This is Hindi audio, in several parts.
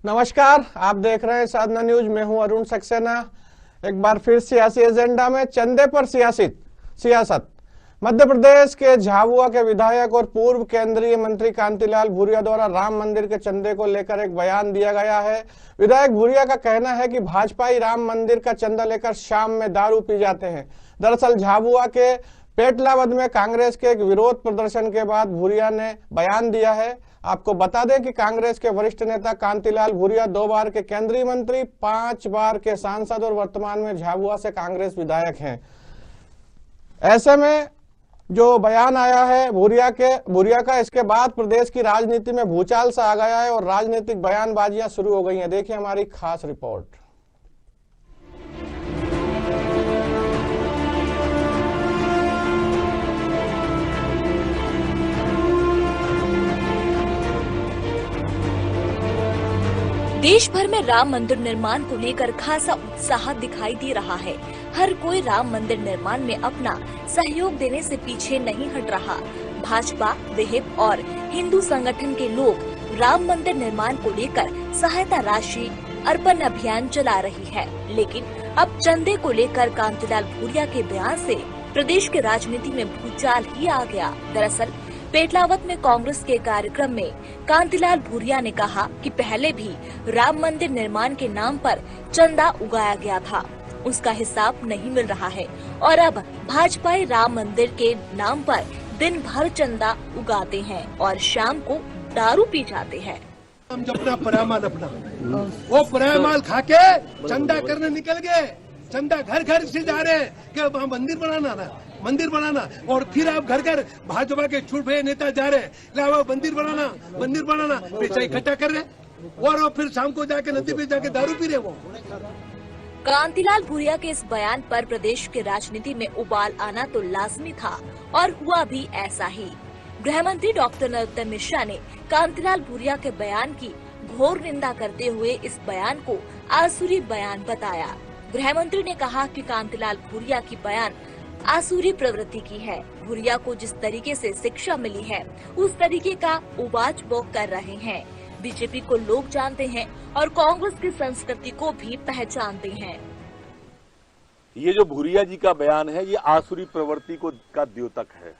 नमस्कार, आप देख रहे हैं साधना न्यूज। मैं हूं अरुण सक्सेना। एक बार फिर सियासी एजेंडा में चंदे पर सियासत। मध्य प्रदेश के झाबुआ के विधायक और पूर्व केंद्रीय मंत्री कांतिलाल भूरिया द्वारा राम मंदिर के चंदे को लेकर एक बयान दिया गया है। विधायक भूरिया का कहना है कि भाजपाई राम मंदिर का चंदा लेकर शाम में दारू पी जाते हैं। दरअसल झाबुआ के पेटलावद में कांग्रेस के एक विरोध प्रदर्शन के बाद भूरिया ने बयान दिया है। आपको बता दें कि कांग्रेस के वरिष्ठ नेता कांतिलाल भूरिया 2 बार के केंद्रीय मंत्री, 5 बार के सांसद और वर्तमान में झाबुआ से कांग्रेस विधायक हैं। ऐसे में जो बयान आया है भूरिया का, इसके बाद प्रदेश की राजनीति में भूचाल सा आ गया है और राजनीतिक बयानबाजियां शुरू हो गई हैं। देखिए हमारी खास रिपोर्ट। देश भर में राम मंदिर निर्माण को लेकर खासा उत्साह दिखाई दे रहा है। हर कोई राम मंदिर निर्माण में अपना सहयोग देने से पीछे नहीं हट रहा। भाजपा, विहिप और हिंदू संगठन के लोग राम मंदिर निर्माण को लेकर सहायता राशि अर्पण अभियान चला रही है। लेकिन अब चंदे को लेकर कांतिलाल भूरिया के बयान से प्रदेश के राजनीति में भूचाल ही आ गया। दरअसल पेटलावद में कांग्रेस के कार्यक्रम में कांतिलाल भूरिया ने कहा कि पहले भी राम मंदिर निर्माण के नाम पर चंदा उगाया गया था, उसका हिसाब नहीं मिल रहा है और अब भाजपाई राम मंदिर के नाम पर दिन भर चंदा उगाते हैं और शाम को दारू पी जाते हैं। हम जब अपना वो परामाल खा के चंदा करने निकल गए। चंदा घर घर से जा रहे हैं कि वहाँ मंदिर बनाना और फिर आप घर घर भाजपा के छुटे नेता जा रहे हैं मंदिर बनाना पैसा इकट्ठा कर रहे और फिर शाम को जाके नदी पे जाके दारू पी रहे। वो कांतिलाल भूरिया के इस बयान पर प्रदेश के राजनीति में उबाल आना तो लाजमी था और हुआ भी ऐसा ही। गृह मंत्री डॉक्टर नरोत्तम मिश्रा ने कांतिलाल भूरिया के बयान की घोर निंदा करते हुए इस बयान को आसुरी बयान बताया। गृह मंत्री ने कहा कि कांतिलाल भूरिया की बयान आसुरी प्रवृत्ति की है। भूरिया को जिस तरीके से शिक्षा मिली है उस तरीके का उबाच बोक कर रहे हैं। बीजेपी को लोग जानते हैं और कांग्रेस की संस्कृति को भी पहचानते हैं। ये जो भूरिया जी का बयान है ये आसुरी प्रवृत्ति का द्योतक है।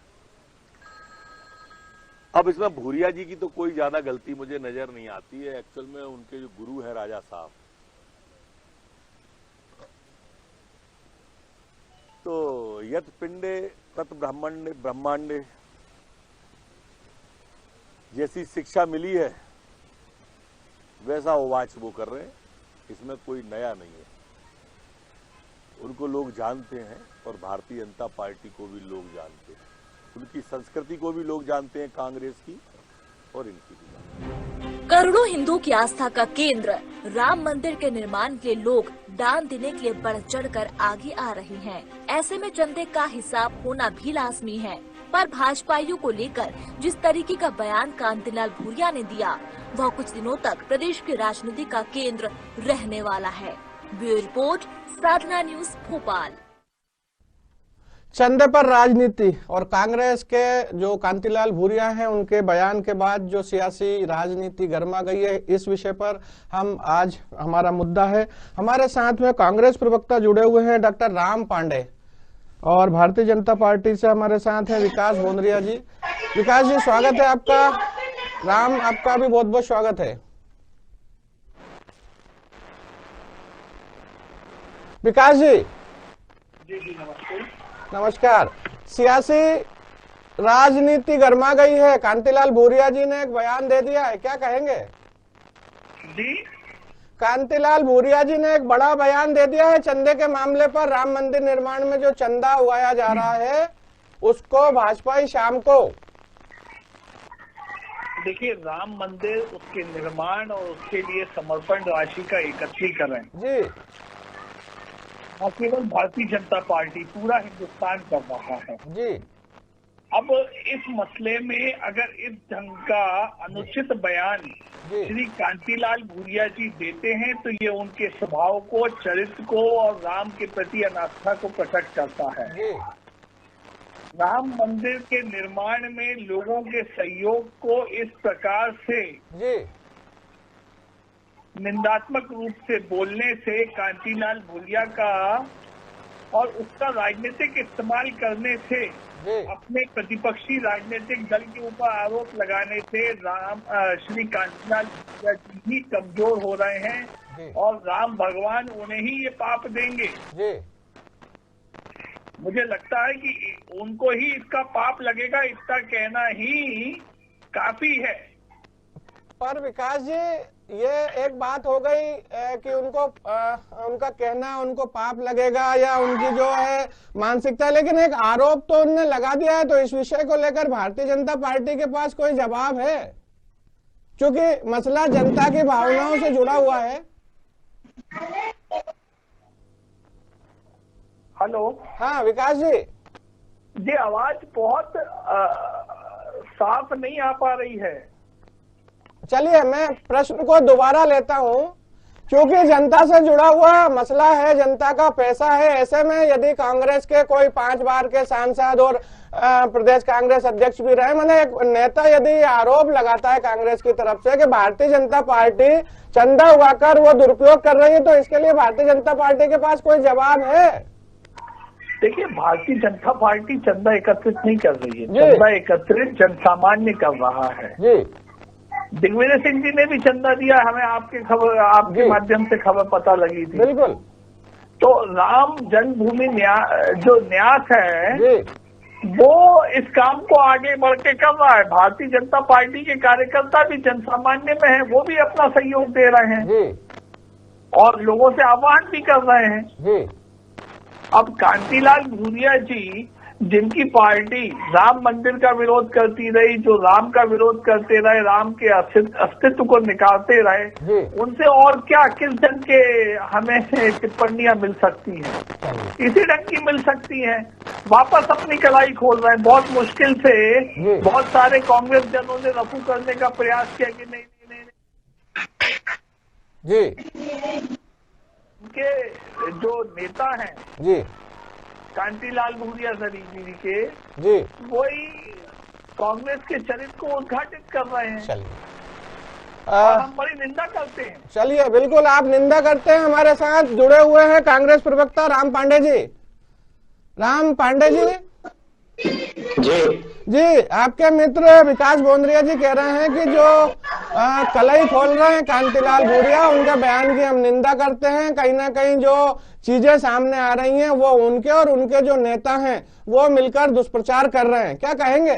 अब इसमें भूरिया जी की तो कोई ज्यादा गलती मुझे नजर नहीं आती है। एक्चुअल में उनके जो गुरु है राजा साहब, तो यत पिंडे तत् ब्रह्मांडे जैसी शिक्षा मिली है वैसा उवाच वो कर रहे हैं। इसमें कोई नया नहीं है। उनको लोग जानते हैं और भारतीय जनता पार्टी को भी लोग जानते हैं, उनकी संस्कृति को भी लोग जानते हैं, कांग्रेस की और इनकी भी। करोड़ों हिंदू की आस्था का केंद्र राम मंदिर के निर्माण के लिए लोग दान देने के लिए बढ़ चढ़कर आगे आ रहे हैं। ऐसे में चंदे का हिसाब होना भी लाजमी है। पर भाजपाइयों को लेकर जिस तरीके का बयान कांतिलाल भूरिया ने दिया वह कुछ दिनों तक प्रदेश की राजनीति का केंद्र रहने वाला है। ब्यूरो रिपोर्ट, साधना न्यूज, भोपाल। चंदे पर राजनीति और कांग्रेस के जो कांतिलाल भूरिया हैं उनके बयान के बाद जो सियासी राजनीति गर्मा गई है, इस विषय पर हम आज हमारा मुद्दा है। हमारे साथ में कांग्रेस प्रवक्ता जुड़े हुए हैं डॉक्टर राम पांडे और भारतीय जनता पार्टी से हमारे साथ हैं विकास भोंदरिया जी। विकास जी, स्वागत है आपका। राम, आपका भी बहुत बहुत स्वागत है। विकास जी। जी नमस्ते। नमस्कार। सियासी राजनीति गर्मा गई है, कांतिलाल भूरिया जी ने एक बयान दे दिया है, क्या कहेंगे? जी, कांतिलाल भूरिया जी ने एक बड़ा बयान दे दिया है चंदे के मामले पर। राम मंदिर निर्माण में जो चंदा उगाया जा रहा है उसको भाजपा शाम को। देखिए, राम मंदिर, उसके निर्माण और उसके लिए समर्पण राशि का एकत्रीकरण जी न केवल भारतीय जनता पार्टी, पूरा हिंदुस्तान कर रहा है जी। अब इस मसले में अगर इस ढंग का अनुचित बयान श्री कांतिलाल भूरिया जी देते हैं तो ये उनके स्वभाव को, चरित्र को और राम के प्रति अनास्था को प्रकट करता है। राम मंदिर के निर्माण में लोगों के सहयोग को इस प्रकार से निंदात्मक रूप से बोलने से कांटीलाल भूरिया का और उसका राजनीतिक इस्तेमाल करने से अपने प्रतिपक्षी राजनीतिक दल के ऊपर आरोप लगाने से श्री कांटीलाल भूरिया जी ही कमजोर हो रहे हैं और राम भगवान उन्हें ही ये पाप देंगे। मुझे लगता है कि उनको ही इसका पाप लगेगा, इसका कहना ही काफी है। पर विकास जी, ये एक बात हो गई कि उनको उनका कहना उनको पाप लगेगा या उनकी जो है मानसिकता, लेकिन एक आरोप तो उन्होंने लगा दिया है। तो इस विषय को लेकर भारतीय जनता पार्टी के पास कोई जवाब है? क्योंकि मसला जनता की भावनाओं से जुड़ा हुआ है। हेलो, हाँ विकास जी। जी, आवाज बहुत साफ नहीं आ पा रही है। चलिए मैं प्रश्न को दोबारा लेता हूं, क्योंकि जनता से जुड़ा हुआ मसला है, जनता का पैसा है। ऐसे में यदि कांग्रेस के कोई 5 बार के सांसद और प्रदेश कांग्रेस अध्यक्ष भी रहे, मैंने एक नेता यदि आरोप लगाता है कांग्रेस की तरफ से कि भारतीय जनता पार्टी चंदा उगाकर वो दुरुपयोग कर रही है, तो इसके लिए भारतीय जनता पार्टी के पास कोई जवाब है? देखिए, भारतीय जनता पार्टी चंदा एकत्रित नहीं कर रही है, चंदा एकत्रित जनसामान्य कर रहा है जी। दिग्विजय सिंह जी ने भी चंदा दिया, हमें आपके माध्यम से खबर पता लगी थी। बिल्कुल। तो राम जन्मभूमि जो न्यास है जी, वो इस काम को आगे बढ़ के कर रहा है। भारतीय जनता पार्टी के कार्यकर्ता भी जनसामान्य में है, वो भी अपना सहयोग दे रहे हैं जी, और लोगों से आह्वान भी कर रहे हैं जी। अब कांटीलाल भूरिया जी, जिनकी पार्टी राम मंदिर का विरोध करती रही, जो राम का विरोध करते रहे, राम के अस्तित्व को निकालते रहे, उनसे और क्या किस ढंग के हमें टिप्पणियां मिल सकती हैं? इसी ढंग की मिल सकती हैं। वापस अपनी कलाई खोल रहे हैं बहुत मुश्किल से। बहुत सारे कांग्रेस जनों ने रफू करने का प्रयास किया कि नहीं जी, उनके जो नेता हैं जी, कांटीलाल भूरिया जी के जी, वही कांग्रेस के चरित्र को उद्घाटित कर रहे हैं। चलिए, हम बड़ी निंदा करते हैं। चलिए, बिल्कुल आप निंदा करते हैं। हमारे साथ जुड़े हुए हैं कांग्रेस प्रवक्ता राम पांडे जी। राम पांडे जी जी, आपके मित्र विकास बोंद्रिया जी कह रहे हैं कि जो कलई खोल रहे हैं कांटीलाल भूरिया, उनके बयान की हम निंदा करते हैं। कहीं ना कहीं जो चीजें सामने आ रही हैं वो उनके और उनके जो नेता हैं वो मिलकर दुष्प्रचार कर रहे हैं, क्या कहेंगे?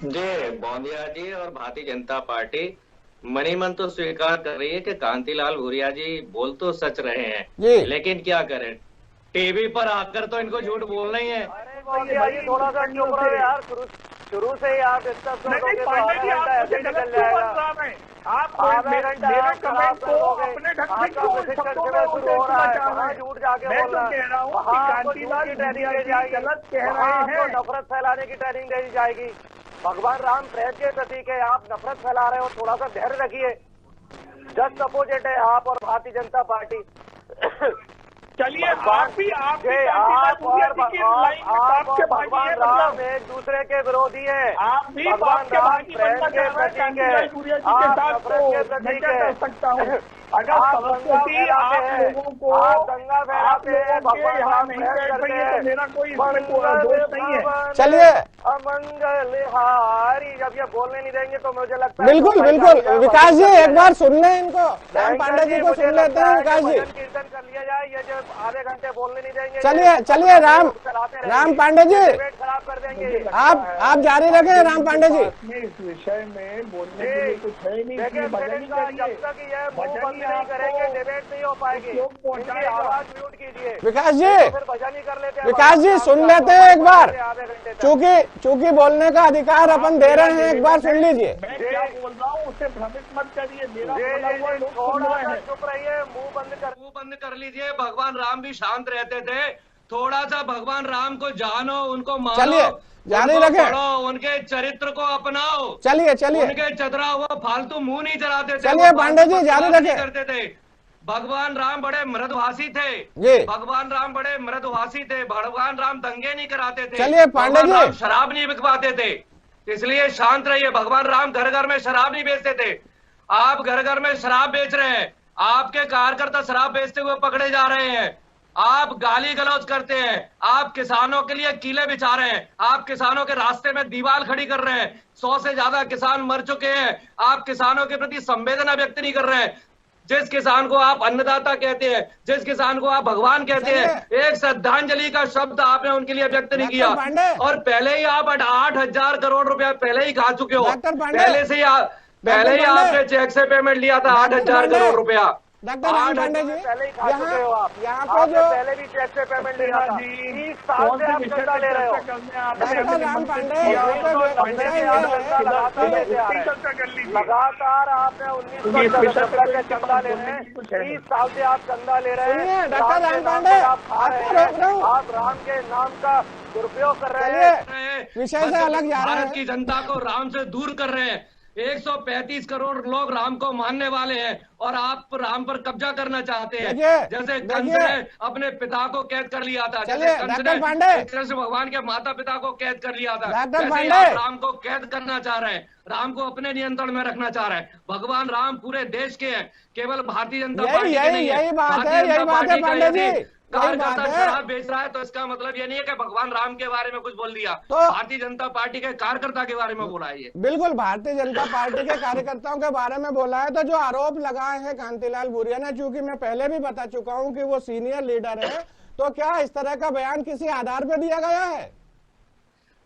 जी, बोंदिया जी और भारतीय जनता पार्टी मनी मन तो स्वीकार कर रही है कि कांटीलाल भूरिया जी बोल तो सच रहे हैं जी, लेकिन क्या करें, टीवी पर आकर तो इनको झूठ बोलना ही है। थोड़ा सा चुप रहो यार, शुरू से ही आप इतना ऐसे निकल जाएगा। आप मेरे कमेंट को अपने ढंग से क्यों शब्दों में शुरू हो रहा है? झूठ जाके बोल रहा है। कह रहा हूँ कि कांटीलाल की ट्रेनिंग दी जाएगी, गलत कह रहे हैं, नफरत फैलाने की ट्रेनिंग दी जाएगी। भगवान राम प्रेम के प्रतीक है, आप नफरत फैला रहे हो, थोड़ा सा धैर्य रखिए। जस्ट अपोजिट है आप और भारतीय जनता पार्टी। चलिए, आप भगवान राम एक दूसरे के विरोधी है, आप भी भगवान राम प्रेम के प्रतीक है, आप नफरत के प्रतीक है। सकता हूँ अगर आप दंगा फैलाते हैं, भगवान राम प्रेम करते हैं, मेरा कोई दोष नहीं है। चलिए, अमंगल हारी, जब ये बोलने नहीं देंगे तो मुझे लगता है बिल्कुल बिल्कुल विकास जी एक बार सुन लें इनको, राम पांडे जी को सुन लेते हैं। विकास जी कीर्तन कर लिया जाए, ये जो आधे घंटे बोलने नहीं देंगे। चलिए राम पांडे जी खराब कर देंगे। आप जारी रखें राम पांडे जी। इस विषय में बोलने के लिए कुछ है नहीं, जब तक ये नहीं करेंगे डिबेट नहीं हो पाएगी। आवाज म्यूट कीजिए। विकास जी, फिर भजन ही कर लेते हैं। विकास जी सुन लेते हैं एक बार, चूंकि बोलने का अधिकार अपन दे रहे हैं, एक बार सुन लीजिए। मैं क्या बोल रहा हूँ उसे भ्रमित मत करिए, मेरा चुप रहिए, मुंह बंद कर लीजिए। भगवान राम भी शांत रहते थे, थोड़ा सा भगवान राम को जानो, उनको मानो, चलिए जारी रखें, उनके चरित्र को अपनाओ। चलिए उनके चतरा हुआ फालतू मुंह नहीं चलाते थे। चलिए पांडे जी जारी रखें। करते थे। भगवान राम बड़े मृदुभाषी थे जी, भगवान राम बड़े मृदुभाषी थे। भगवान राम दंगे नहीं कराते थे। चलिए पांडे जी, शराब नहीं बिकवाते थे, इसलिए शांत रहिए। भगवान राम घर घर में शराब नहीं बेचते थे। आप घर घर में शराब बेच रहे हैं, आपके कार्यकर्ता शराब बेचते हुए पकड़े जा रहे हैं, आप गाली गलौज करते हैं, आप किसानों के लिए कीले बिछा रहे हैं, आप किसानों के रास्ते में दीवार खड़ी कर रहे हैं, 100 से ज्यादा किसान मर चुके हैं, आप किसानों के प्रति संवेदना व्यक्त नहीं कर रहे हैं। जिस किसान को आप अन्नदाता कहते हैं, जिस किसान को आप भगवान कहते हैं, एक श्रद्धांजलि का शब्द आपने उनके लिए व्यक्त नहीं किया। और पहले ही आप 8,000 करोड़ रुपया पहले ही खा चुके हो। पहले ही आपने चेक से पेमेंट लिया था 8,000 करोड़ रुपया। डॉक्टर राम पांडे जी, पहले ही खा चुके हो आप। यहाँ पे जो पहले भी चेक से पेमेंट लिया था, 30 साल से आप चंदा ले रहे हो। डॉक्टर राम पांडे लगातार आपने 1977 के चंदा ले रहे हैं, 30 साल से आप चंदा ले रहे हैं। डॉक्टर राम पांडे, आप राम के नाम का दुरुपयोग कर रहे हैं, विषय से अलग जा रहे हैं। भारत की जनता को राम से दूर कर रहे हैं। 135 करोड़ लोग राम को मानने वाले हैं और आप राम पर कब्जा करना चाहते हैं। जैसे कंस ने अपने पिता को कैद कर लिया था, जैसे कंस ने कृष्ण भगवान के माता पिता को कैद कर लिया था, वैसे आप राम को कैद करना चाह रहे हैं, राम को अपने नियंत्रण में रखना चाह रहे हैं। भगवान राम पूरे देश के हैं, केवल भारतीय जनता पार्टी के नहीं है। भारतीय जनता पार्टी का यदि कार्यकर्ता शराब बेच रहा है तो इसका मतलब ये नहीं है कि भगवान राम के बारे में कुछ बोल दिया। तो भारतीय जनता पार्टी के कार्यकर्ता के बारे में बोला है ये। बिल्कुल भारतीय जनता पार्टी के कार्यकर्ताओं के बारे में बोला है। तो जो आरोप लगाए हैं कांतिलाल भूरिया ने, चूंकि मैं पहले भी बता चुका हूं कि वो सीनियर लीडर है, तो क्या इस तरह का बयान किसी आधार पर दिया गया है?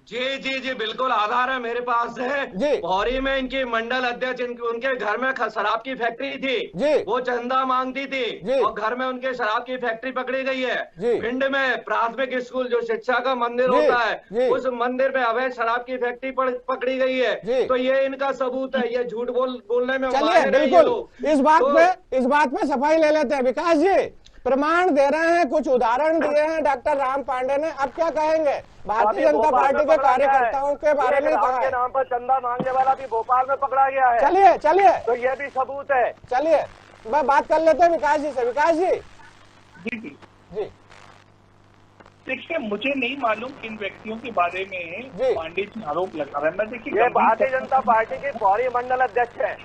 जी जी जी बिल्कुल आधार है मेरे पास है। पौरी में इनकी मंडल अध्यक्ष उनके घर में शराब की फैक्ट्री थी, वो चंदा मांगती थी और घर में उनके शराब की फैक्ट्री पकड़ी गई है। भिंड में प्राथमिक स्कूल जो शिक्षा का मंदिर होता है, उस मंदिर में अवैध शराब की फैक्ट्री पकड़ी गई है। तो ये इनका सबूत है, ये झूठ बोलने में बिल्कुल इस बात पे सफाई ले लेते हैं। विकास जी प्रमाण दे रहे हैं, कुछ उदाहरण दिए हैं डॉक्टर राम पांडे ने, अब क्या कहेंगे? भारतीय जनता पार्टी के कार्यकर्ताओं के बारे में कहा है, नाम पर चंदा मांगने वाला भी भोपाल में पकड़ा गया है। चलिए तो ये भी सबूत है। चलिए मैं बात कर लेते हैं विकास जी से। विकास जी जी देखिए, मुझे नहीं मालूम किन व्यक्तियों के बारे में पांडे जी आरोप लगा रहे हैं। मैं देखिए, ये भारतीय जनता पार्टी के पौरी मंडल अध्यक्ष है,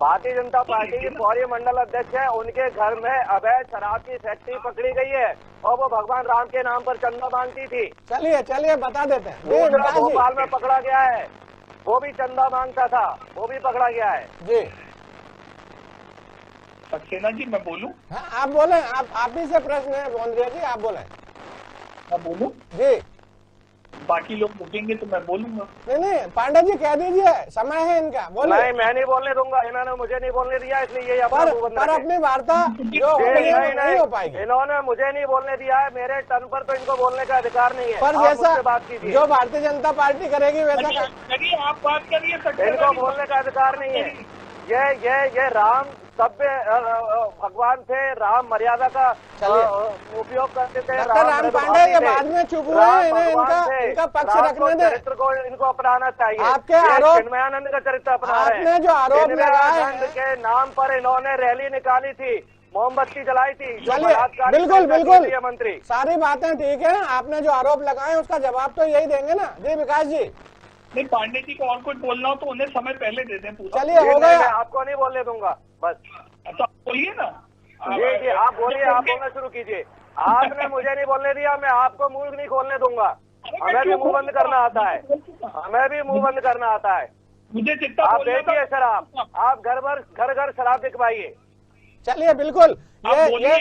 भारतीय जनता पार्टी की पौरी मंडल अध्यक्ष है। उनके घर में अवैध शराब की फैक्ट्री पकड़ी गई है और वो भगवान राम के नाम पर चंदा मांगती थी। चलिए बता देते हैं। भोपाल में पकड़ा गया है, वो भी चंदा मांगता था, वो भी पकड़ा गया है। जी सक्सेना जी मैं बोलूं? हाँ आप बोले, आप ही से प्रश्न है बोंद्रिया जी, आप बोले। मैं बोलूं? जी बाकी लोग रुकेंगे तो मैं बोलूंगा। नहीं पांडे जी कह दीजिए, समय है इनका, बोलिए। नहीं मैं नहीं बोलने दूंगा, इन्होंने मुझे नहीं बोलने दिया, इसलिए ये पर अपनी वार्ता जो नहीं हो पाएगी। इन्होंने मुझे नहीं बोलने दिया है, मेरे टर्न पर तो इनको बोलने का अधिकार नहीं है। पर जैसा बात कीजिए, जो भारतीय जनता पार्टी करेगी वैसा आप बात करिए। इनको बोलने का अधिकार नहीं है। ये राम सभ्य भगवान थे, राम मर्यादा का उपयोग करते थे। राम पांडे ये बाद में चुप हुए हैं, इनका पक्ष रखने दे। चरित्र को इनको अपनाना चाहिए। आपके आरोप, चिन्मयानंद का चरित्र अपना रहे हैं। आपने जो आरोप लगाया के नाम पर इन्होंने रैली निकाली थी, मोमबत्ती जलाई थी। बिल्कुल मंत्री, सारी बातें ठीक है। आपने जो आरोप लगाए उसका जवाब तो यही देंगे ना। जी विकास जी। नहीं पांडे जी को और कुछ बोलना हो तो उन्हें समय पहले दे दें पूरा। चलिए हो गया, आपको नहीं बोलने दूंगा बस। अच्छा बोलिए ना। जी आप बोलिए, आप बोलना शुरू कीजिए। आपने मुझे नहीं बोलने दिया, मैं आपको मुंह नहीं खोलने दूंगा। हमें भी मुंह बंद करना आता है, हमें भी मुंह बंद करना आता है। मुझे जितना आप देखिए शराब, आप घर शराब बिकवाइए। चलिए बिल्कुल ये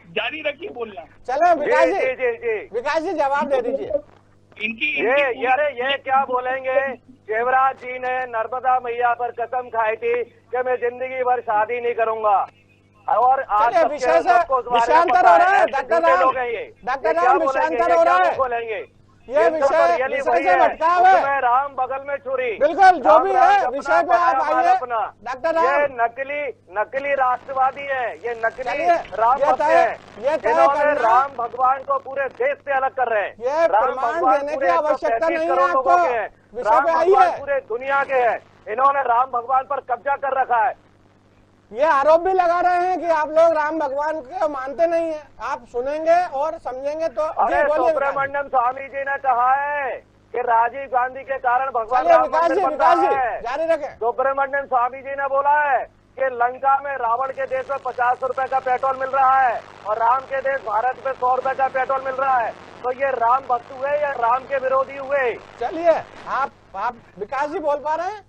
जारी रखिए बोलना। चलो विकास जी जवाब दे दीजिए। ये क्या बोलेंगे? शिवराज जी ने नर्मदा मैया पर कसम खाई थी कि मैं जिंदगी भर शादी नहीं करूंगा, और आज विषयांतर हो रहा है। डॉक्टर राम विषयांतर हो रहा है। खोलेंगे ये विषय से भटकाव है। राम बगल में छुरी, बिल्कुल जो भी है विषय पे आप आइए। डॉक्टर राम ये नकली राष्ट्रवादी है, ये नकली राम भक्त है। इन्होंने राम भगवान को पूरे देश से अलग कर रहे हैं। ये प्रमाण देने की आवश्यकता नहीं है आपको, विषय पे आइए। पूरे दुनिया के हैं, इन्होंने राम भगवान पर कब्जा कर रखा है। ये आरोप भी लगा रहे हैं कि आप लोग राम भगवान को मानते नहीं है। आप सुनेंगे और समझेंगे तो। सुब्रमण्यम स्वामी जी ने कहा है कि राजीव गांधी के कारण भगवान राम मंदिर बन रहा है। जारी रखें। सुब्रमण्यम स्वामी जी ने बोला है कि लंका में रावण के देश में 50 रुपए का पेट्रोल मिल रहा है और राम के देश भारत में 100 रुपए का पेट्रोल मिल रहा है। तो ये राम भक्त हुए या राम के विरोधी हुए? चलिए आप विकास जी बोल पा रहे हैं?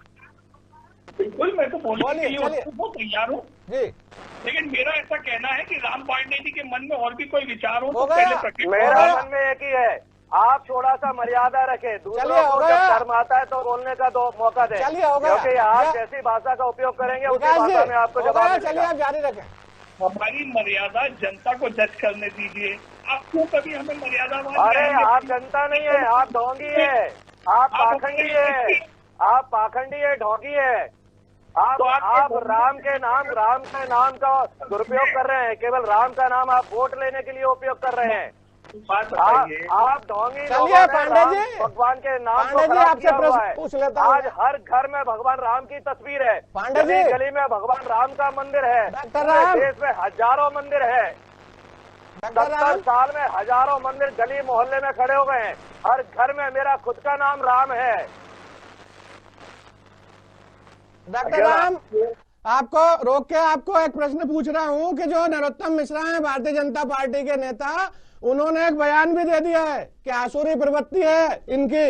बिल्कुल, मैं तो बोलने के लिए तैयार हूँ जी, लेकिन मेरा ऐसा कहना है कि राम पांडे जी के मन में और भी कोई विचार हो तो गया। पहले प्रकट। मेरा मन में एक ही है, आप थोड़ा सा मर्यादा रखें, दूसरों को जब शर्म आता है तो बोलने का दो मौका दें, क्योंकि आप जैसी भाषा का उपयोग करेंगे उसी भाषा में आपको जवाब मिलेगा। चलिए आप जारी रखें। हमारी मर्यादा जनता को जज करने दीजिए, आप क्यों कभी हमें मर्यादा? अरे आप जनता नहीं है, आप ढोंगी है, आप पाखंडी है, आप पाखंडी है, ढोंगी है। आप राम के नाम का दुरुपयोग कर रहे हैं, केवल राम का नाम आप वोट लेने के लिए उपयोग कर रहे हैं। आप ढोंगी लोग भगवान के नाम को खराब किया हुआ है। आज हर घर में भगवान राम की तस्वीर है, गली गली में भगवान राम का मंदिर है, देश में हजारों मंदिर है, 70 साल में हजारों मंदिर गली मोहल्ले में खड़े हो गए हैं। हर घर में मेरा खुद का नाम राम है। डॉक्टर राम, आपको रोक के आपको एक प्रश्न पूछ रहा हूं कि जो नरोत्तम मिश्रा हैं भारतीय जनता पार्टी के नेता, उन्होंने एक बयान भी दे दिया है कि आसुरी प्रवृत्ति है इनकी।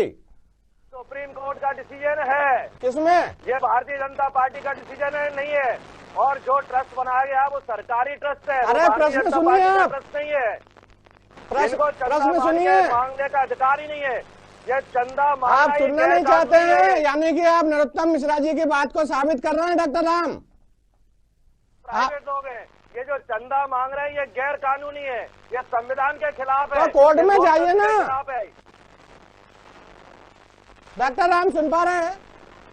सुप्रीम कोर्ट का डिसीजन है। किसमें? ये भारतीय जनता पार्टी का डिसीजन है, नहीं है। और जो ट्रस्ट बनाया गया वो सरकारी ट्रस्ट है। अरे प्रश्न सुनिए आप, ट्रस्ट नहीं है, प्रश्न सुनिए, मांगने का अधिकार ही नहीं है। ये चंदा आप सुनना नहीं चाहते हैं, यानी कि आप नरोत्तम मिश्रा जी की बात को साबित कर रहे हैं डॉक्टर राम। प्राइवेट लोग हैं, ये जो चंदा मांग रहे हैं ये गैर कानूनी है, ये संविधान के खिलाफ है। तो कोर्ट में जाइए ना। डॉक्टर राम सुन पा रहे हैं?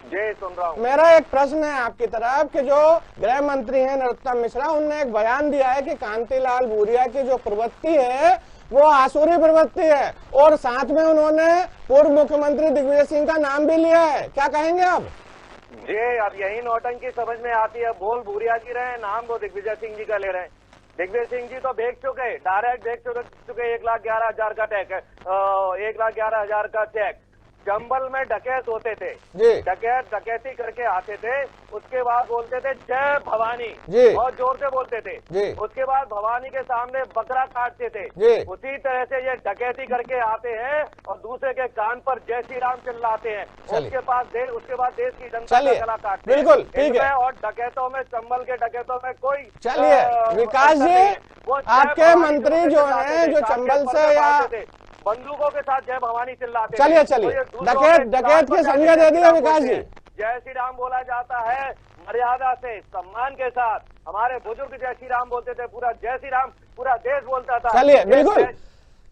जी सुन रहा हूँ। मेरा एक प्रश्न है आपकी तरफ कि जो गृह मंत्री हैं नरोत्तम मिश्रा, उन्होंने एक बयान दिया है कि कांतिलाल भूरिया की जो प्रवृत्ति है वो आसुरी प्रवृत्ति है, और साथ में उन्होंने पूर्व मुख्यमंत्री दिग्विजय सिंह का नाम भी लिया है। क्या कहेंगे आप? जी अब यही नौटंकी समझ में आती है। बोल भूरिया जी रहे हैं, नाम वो दिग्विजय सिंह जी का ले रहे हैं। दिग्विजय सिंह जी तो भेज चुके, डायरेक्ट भेज चुके 1,11,000 का टैग, 1,11,000 का चेक। चंबल में डकैत होते थे, डकैती करके आते थे, उसके बाद बोलते थे जय भवानी, बहुत जोर से बोलते थे। उसके बाद भवानी के सामने बकरा काटते थे। उसी तरह से ये डकैती करके आते हैं और दूसरे के कान पर जय श्री राम चिल्लाते हैं। उसके बाद देश की जनता का गला काटते हैं। बिल्कुल ठीक है। और डकैतों में, चंबल के डकैतों में कोई, चलिए विकास जी, आपके मंत्री जो है जो चंबल से या बंदूकों के साथ जय भवानी चिल्लाते। चलिए डकैत के संज्ञा दे दिया विकास जी। जय श्री राम बोला जाता है मर्यादा से, सम्मान के साथ। हमारे बुजुर्ग जय श्री राम बोलते थे, पूरा जय श्री राम पूरा देश बोलता था। चलिए बिल्कुल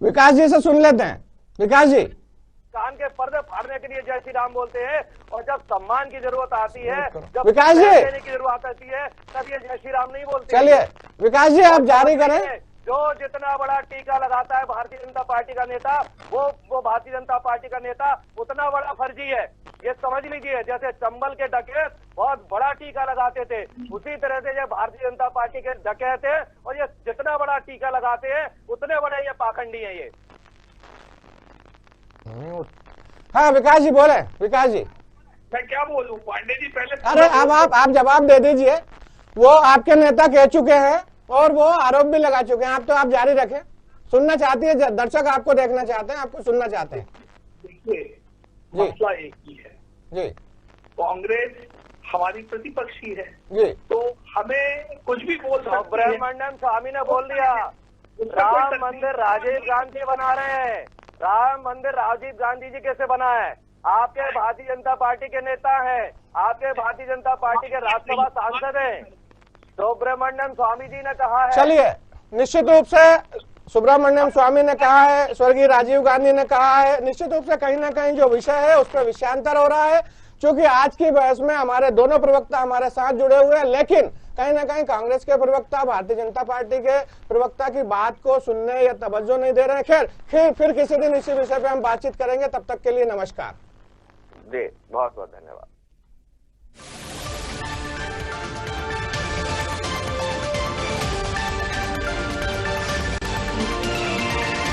विकास जी से सुन लेते हैं। विकास जी, कान के पर्दे फाड़ने के लिए जय श्री राम बोलते हैं, और जब सम्मान की जरूरत आती है, जब विकास जी देने की जरूरत आती है, तब ये जय श्री राम नहीं बोलते। चलिए विकास जी आप जारी करें। जो जितना बड़ा टीका लगाता है भारतीय जनता पार्टी का नेता, वो भारतीय जनता पार्टी का नेता उतना बड़ा फर्जी है, ये समझ लीजिए। जैसे चंबल के डकैत बहुत बड़ा टीका लगाते थे, उसी तरह से ये भारतीय जनता पार्टी के डकैत है, और ये जितना बड़ा टीका लगाते हैं उतने बड़े ये पाखंडी है ये। हाँ विकास जी बोले। विकास जी मैं क्या बोलूं? पांडे जी पहले, अरे अब आप जवाब दे दीजिए। वो आपके नेता कह चुके हैं और वो आरोप भी लगा चुके हैं। आप जारी रखें। सुनना चाहती है दर्शक, आपको देखना चाहते हैं, आपको सुनना चाहते हैं। देखिए मसला एक ही है जी, कांग्रेस हमारी प्रतिपक्षी है जी, तो हमें कुछ भी बोल सकते हैं। सुब्रमण्यम स्वामी ने बोल दिया राम मंदिर राजीव गांधी बना रहे हैं। राम मंदिर राजीव गांधी जी कैसे बना है? आपके भारतीय जनता पार्टी के नेता हैं, आपके भारतीय जनता पार्टी के राज्यसभा सांसद हैं। सुब्रमण्यम स्वामी जी ने कहा है। चलिए निश्चित रूप से सुब्रमण्यम स्वामी ने कहा है, स्वर्गीय राजीव गांधी ने कहा है, निश्चित रूप से कहीं ना कहीं जो विषय है उस पर विषयांतर हो रहा है। क्योंकि आज की बहस में हमारे दोनों प्रवक्ता हमारे साथ जुड़े हुए हैं, लेकिन कहीं ना कहीं कांग्रेस के प्रवक्ता भारतीय जनता पार्टी के प्रवक्ता की बात को सुनने या तवज्जो नहीं दे रहे हैं। खैर फिर किसी दिन इसी विषय पे हम बातचीत करेंगे। तब तक के लिए नमस्कार। जी बहुत बहुत धन्यवाद।